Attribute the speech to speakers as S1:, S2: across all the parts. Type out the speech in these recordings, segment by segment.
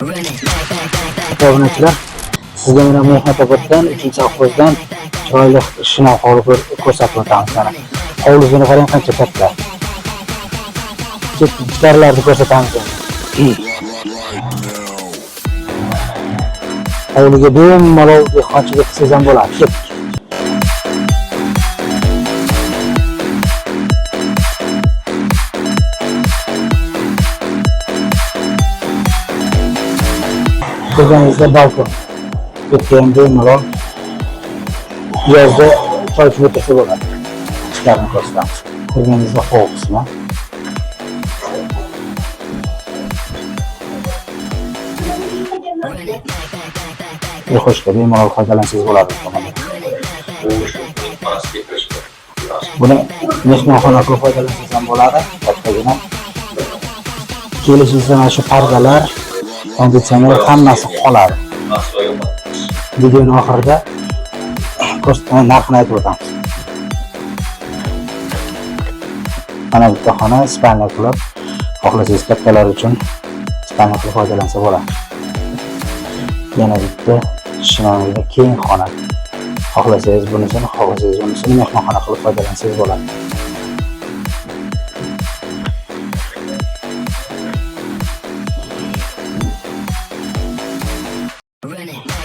S1: Obunachilar, sizga mana mehnat oboddan 3-sovxozdan chiroyli shinam hovli ko'rsatib o'tamiz mana. Hovlisini qarang qancha katta. Ichkarilarni ko'rsatamiz endi. Hovliga bemalol dehqonchilik qilsangiz ham bo'ladi. Ko'rganingizda balkon. Yerga ham bemalol yozda choy ichib o'tirsa bo'ladi. Ichkarini ko'rsatamiz. Ko'rganingizda hovli qismi. Xo'shda bemalol foydalansangiz bo'ladi. Buni mehmonxona qilib foydalansangiz ham bo'ladi. Kattagina. Kelishingizda mana shu pardalar, konditsioner hammasi qoladi. Videoning oxirida narxini aytib o'tamiz. Mana bitta xona spalniya qilib, xohlasangiz kattalar uchun spalniya qilib foydalansa bo'ladi. Yana bitta shinamli keng xona. Xohlasangiz bunisini, xohlasangiz bunisini mehmonxona qilib foydalansangiz bo'ladi.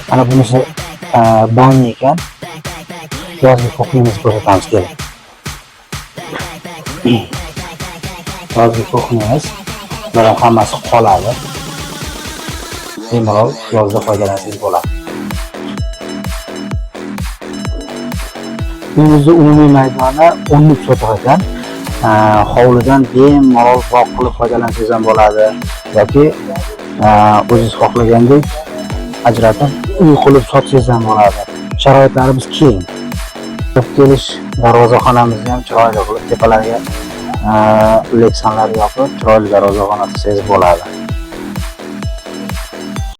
S1: Mana bunisi banyo ekan. Yozgi kuxnyamizni ko'rsatamiz keling. Yozgi kuxnyamiz, bular hammasi qoladi. Bemalol yozda foydalansangiz bo'ladi. Uyimizning umumiy maydoni 10 sotix ekan. Hovlidan bemalol bog' qilib foydalansangiz ham bo'ladi yoki o'zingiz xohlagandek ajratib uy qilib sotsangiz ham bo'ladi. Sharoitlarimiz keng. Kelish darvozaxonamizni ham chiroyli qilib tepalariga leksonlar yopib, chiroyli darvozaxona qilsangiz bo'ladi.